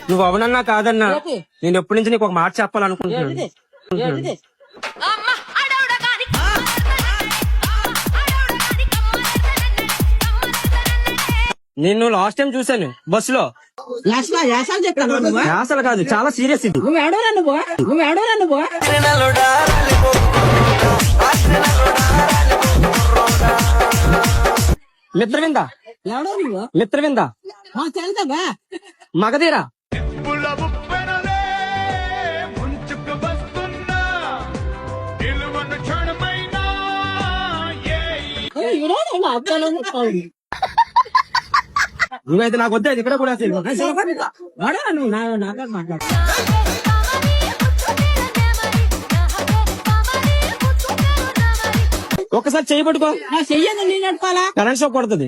నువ్వు అవునన్నా కాదన్నా నేను ఎప్పటి నుంచి నీకు ఒక మాట చెప్పాలనుకుంటున్నాను. నిన్ను లాస్ట్ టైం చూసాను బస్సులో. అసలు కాదు, చాలా సీరియస్ ఇది. మిత్రవిందా మిత్రవిందా మగధీరా నువ్వైతే నాకు వద్దే ఇక్కడ కూడా మాట్లాడు. ఒక్కసారి చెయ్యి పట్టుకో, చెయ్యను నేను నడపాలా, కరెంట్ షాక్ కొడుతుంది.